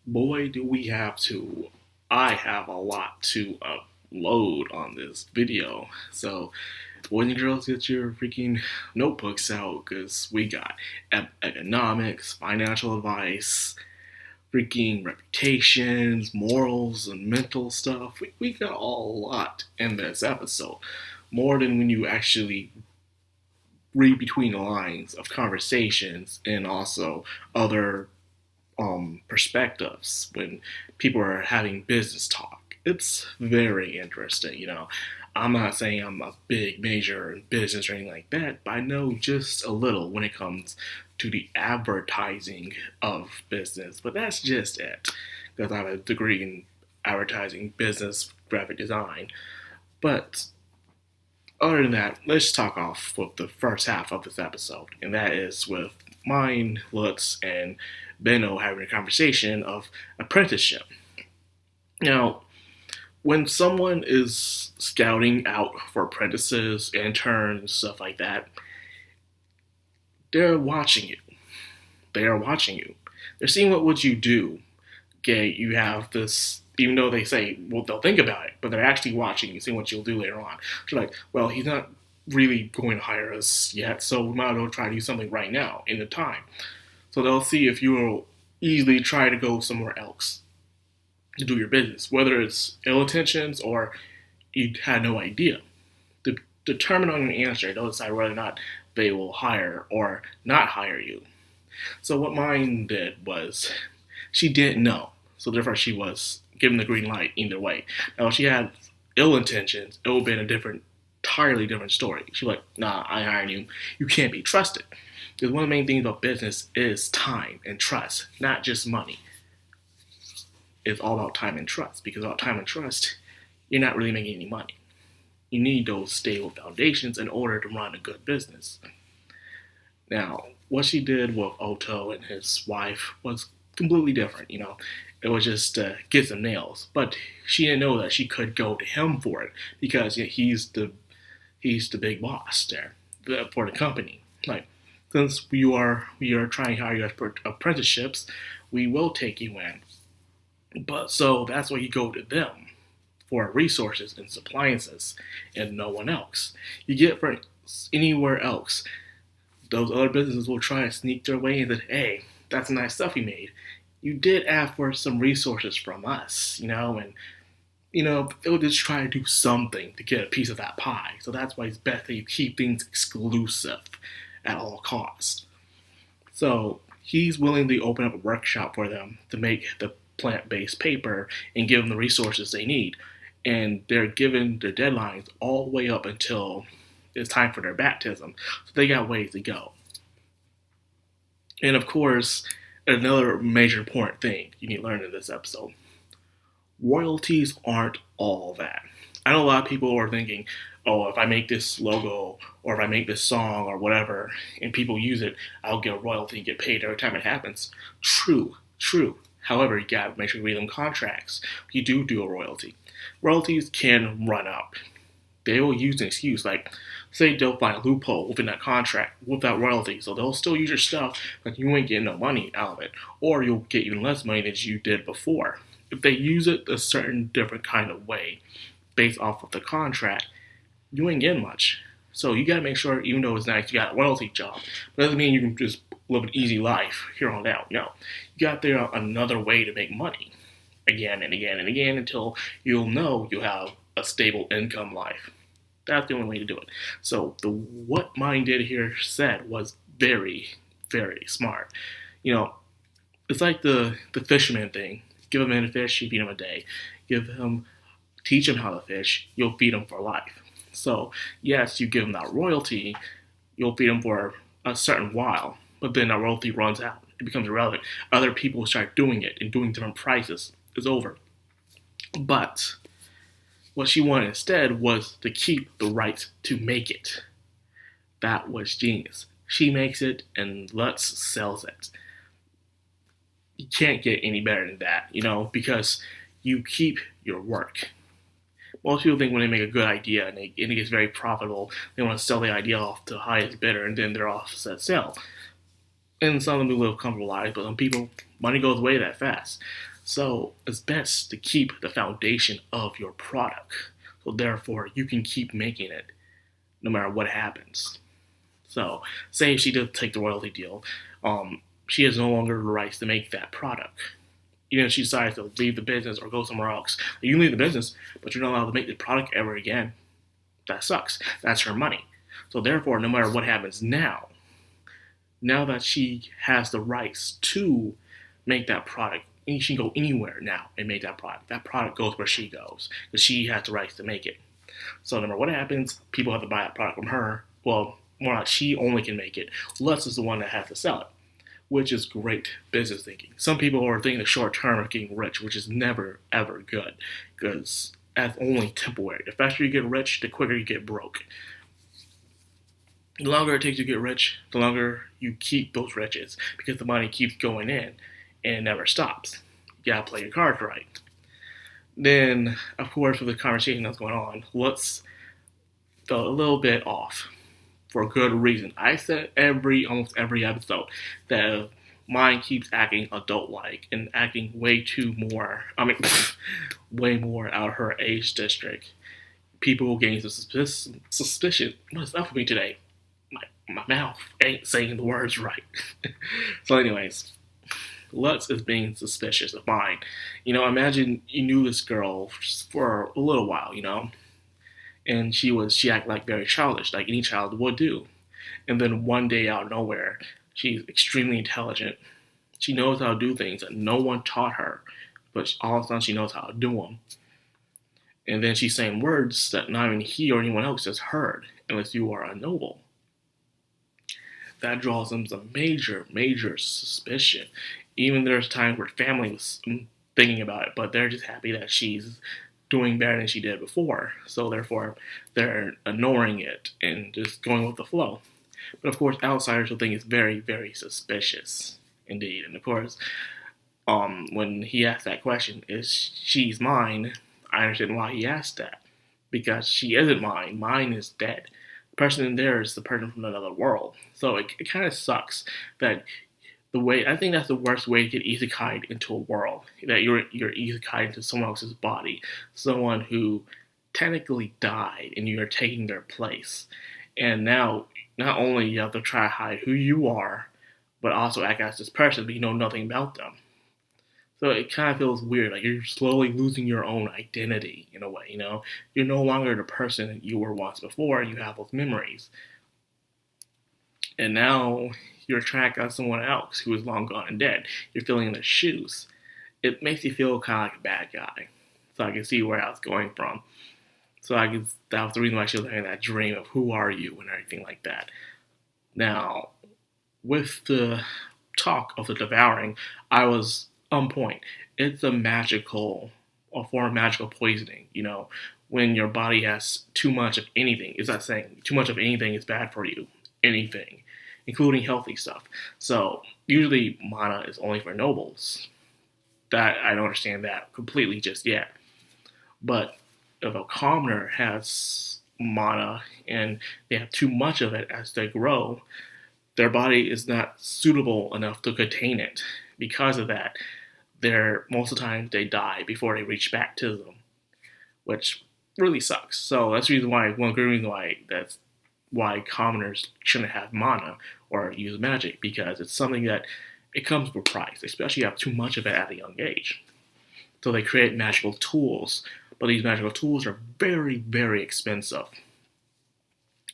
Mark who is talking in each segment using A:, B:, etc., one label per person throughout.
A: Boy, do we have to. I have a lot to upload on this video. So, boys and girls, get your freaking notebooks out because we got economics, financial advice, freaking reputations, morals, and mental stuff. We got a lot in this episode. More than when you actually read between the lines of conversations and also other perspectives when people are having business talk. It's very interesting. I'm not saying I'm a big major in business or anything like that, but I know just a little when it comes to the advertising of business. But that's just it, because I have a degree in advertising, business, graphic design. But other than that, let's talk off with the first half of this episode, and that is with mine, Lutz, and Benno having a conversation of apprenticeship. Now, when someone is scouting out for apprentices, interns, stuff like that, they're watching you. They are watching you. They're seeing what you do. Okay, you have this, even though they say, well, they'll think about it, but they're actually watching you, seeing what you'll do later on. So like, well, he's not really going to hire us yet, so we might as well try to do something right now in the time. So they'll see if you will easily try to go somewhere else to do your business, whether it's ill intentions or you had no idea. To determine on your answer, they'll decide whether or not they will hire or not hire you. So what mine did was she didn't know, so therefore she was given the green light either way. Now, if she had ill intentions, it would have been a entirely different story. She's like, nah, I hired you. You can't be trusted. Because one of the main things about business is time and trust, not just money. It's all about time and trust. Because without time and trust, you're not really making any money. You need those stable foundations in order to run a good business. Now, what she did with Otto and his wife was completely different. It was just get some nails. But she didn't know that she could go to him for it because he's the big boss there for the company. Like, since we are trying to hire you for apprenticeships, we will take you in. But so that's why you go to them for resources and appliances and no one else. You get for anywhere else. Those other businesses will try to sneak their way in that, hey, that's nice stuff you made. You did ask for some resources from us, and they'll just try to do something to get a piece of that pie. So that's why it's best that you keep things exclusive at all costs. So he's willing to open up a workshop for them to make the plant-based paper and give them the resources they need. And they're given their deadlines all the way up until it's time for their baptism. So they got ways to go. And of course, another major important thing you need to learn in this episode. Royalties aren't all that. I know a lot of people are thinking, oh, if I make this logo or if I make this song or whatever and people use it, I'll get a royalty and get paid every time it happens. True. However, you gotta make sure you read them contracts. You do a royalty. Royalties can run up. They will use an excuse, like, say they'll find a loophole within that contract without royalty, so they'll still use your stuff, but you ain't getting no money out of it, or you'll get even less money than you did before. If they use it a certain different kind of way, based off of the contract, you ain't getting much. So you gotta make sure, even though it's nice, you got a royalty job, but doesn't mean you can just live an easy life here on out. No, you got there another way to make money, again and again and again, until you'll know you have a stable income life. That's the only way to do it. So what mine did here said was very, very smart. It's like the fisherman thing. Give him a fish, you feed him a day. Teach him how to fish, you'll feed him for life. So yes, you give him that royalty, you'll feed him for a certain while, but then that royalty runs out. It becomes irrelevant. Other people start doing it and doing different prices. It's over. But what she wanted instead was to keep the right to make it. That was genius. She makes it and Lutz sells it. You can't get any better than that, because you keep your work. Most people think when they make a good idea and it gets very profitable, they want to sell the idea off to the highest bidder and then they're off set sale. And some of them live comfortable lives, but some people, money goes away that fast. So it's best to keep the foundation of your product. So therefore, you can keep making it no matter what happens. So say if she did take the royalty deal, she has no longer the rights to make that product. Even if she decides to leave the business or go somewhere else, you can leave the business, but you're not allowed to make the product ever again. That sucks. That's her money. So therefore, no matter what happens now that she has the rights to make that product, she can go anywhere now and make that product. That product goes where she goes because she has the rights to make it. So no matter what happens, people have to buy that product from her. Well, more like she only can make it. Lutz is the one that has to sell it, which is great business thinking. Some people are thinking the short term of getting rich, which is never ever good because that's only temporary. The faster you get rich, the quicker you get broke. The longer it takes you to get rich, the longer you keep those riches because the money keeps going in and it never stops. You gotta play your cards right. Then, of course, with the conversation that's going on, Lutz felt a little bit off for a good reason. I said almost every episode that if mine keeps acting adult-like and acting way more out of her age district, people will gain suspicion. What is up with me today? My mouth ain't saying the words right. So anyways, Lutz is being suspicious of mine. Imagine you knew this girl for a little while, and she acted like very childish, like any child would do. And then one day out of nowhere, she's extremely intelligent. She knows how to do things that no one taught her, but all of a sudden she knows how to do them. And then she's saying words that not even he or anyone else has heard, unless you are a noble. That draws them some major, major suspicion. Even there's times where family was thinking about it, but they're just happy that she's doing better than she did before. So therefore, they're ignoring it and just going with the flow. But of course, outsiders will think it's very, very suspicious indeed. And of course, when he asked that question, is she's mine? I understand why he asked that. Because she isn't mine. Mine is dead. The person in there is the person from another world. So it kind of sucks that I think that's the worst way to get isekai into a world. That you're isekai into someone else's body. Someone who technically died and you're taking their place. And now, not only you have to try to hide who you are, but also act as this person, but you know nothing about them. So it kind of feels weird, like you're slowly losing your own identity in a way, You're no longer the person you were once before, you have those memories. And now you're trapped as someone else who is long gone and dead. You're filling in their shoes. It makes you feel kind of like a bad guy. So I can see where I was going from. That was the reason why she was having that dream of who are you and everything like that. Now, with the talk of the devouring, I was on point. It's a form of magical poisoning, when your body has too much of anything. It's not saying too much of anything is bad for you. Anything, including healthy stuff. So usually mana is only for nobles. That I don't understand that completely just yet. But if a commoner has mana and they have too much of it as they grow, their body is not suitable enough to contain it. Because of that, most of the time they die before they reach baptism, which really sucks. So that's the reason why, one good reason why commoners shouldn't have mana or use magic, because it's something that it comes with a price, especially if you have too much of it at a young age. So they create magical tools, but these magical tools are very, very expensive.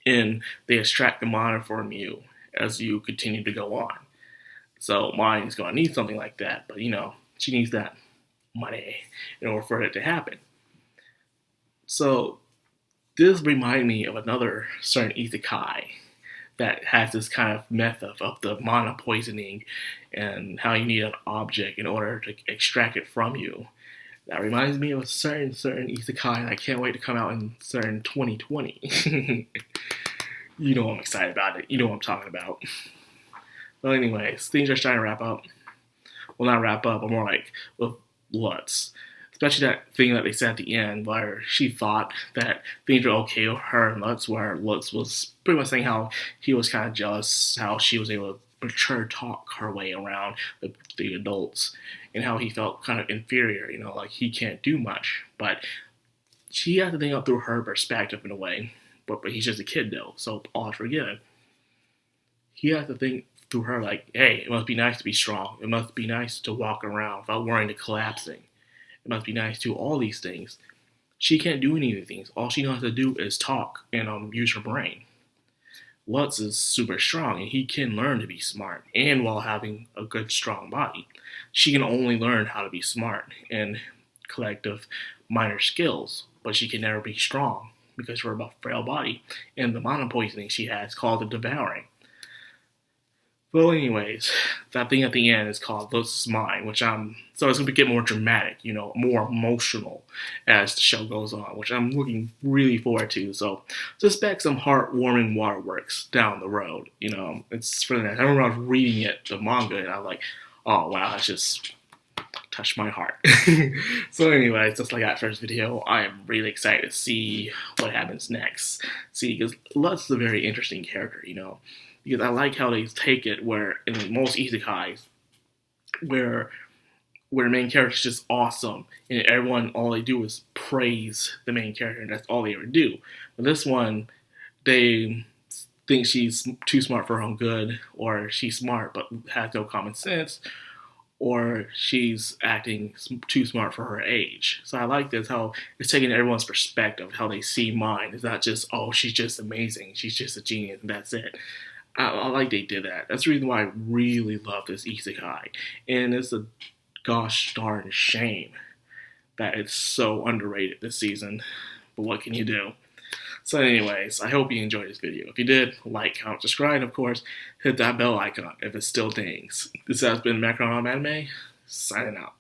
A: And they extract the mana from you as you continue to go on. So mine is going to need something like that, but she needs that money in order for it to happen. So this reminded me of another certain isekai that has this kind of method of the mana poisoning and how you need an object in order to extract it from you. That reminds me of a certain isekai that I can't wait to come out in certain 2020. I'm excited about it. You know what I'm talking about. But anyways, things are starting to wrap up. Well, not wrap up, but more like with Lutz. Especially that thing that they said at the end where she thought that things were okay with her and Lutz, where Lutz was pretty much saying how he was kind of jealous how she was able to mature talk her way around the adults, and how he felt kind of inferior, like he can't do much. But she has to think up through her perspective in a way. But he's just a kid though, so all is forgiven. He has to think through her like, hey, it must be nice to be strong. It must be nice to walk around without worrying to collapsing. It must be nice to all these things. She can't do any of these things. All she knows how to do is talk and use her brain. Lutz is super strong, and he can learn to be smart, and while having a good, strong body. She can only learn how to be smart and collective minor skills, but she can never be strong because of her frail body and the mana poisoning she has called the Devouring. Well, anyways, that thing at the end is called This Is Mine, so it's going to get more dramatic, more emotional as the show goes on, which I'm looking really forward to. So, expect some heartwarming waterworks down the road. It's really nice. I remember I was reading the manga, and I was like, oh, wow, that's just touched my heart. So anyways, just like that first video, I am really excited to see what happens next. Because Lutz is a very interesting character, because I like how they take it where in most isekais, where the main character is just awesome and everyone, all they do is praise the main character, and that's all they ever do. But this one, they think she's too smart for her own good, or she's smart but has no common sense, or she's acting too smart for her age. So I like this, how it's taking everyone's perspective, how they see mine. It's not just, oh, she's just amazing, she's just a genius, and that's it. I like they did that. That's the reason why I really love this isekai. And it's a gosh darn shame that it's so underrated this season. But what can you do? So anyways, I hope you enjoyed this video. If you did, like, comment, subscribe, and of course, hit that bell icon if it still dings. This has been Madcrownxox Anime, signing out.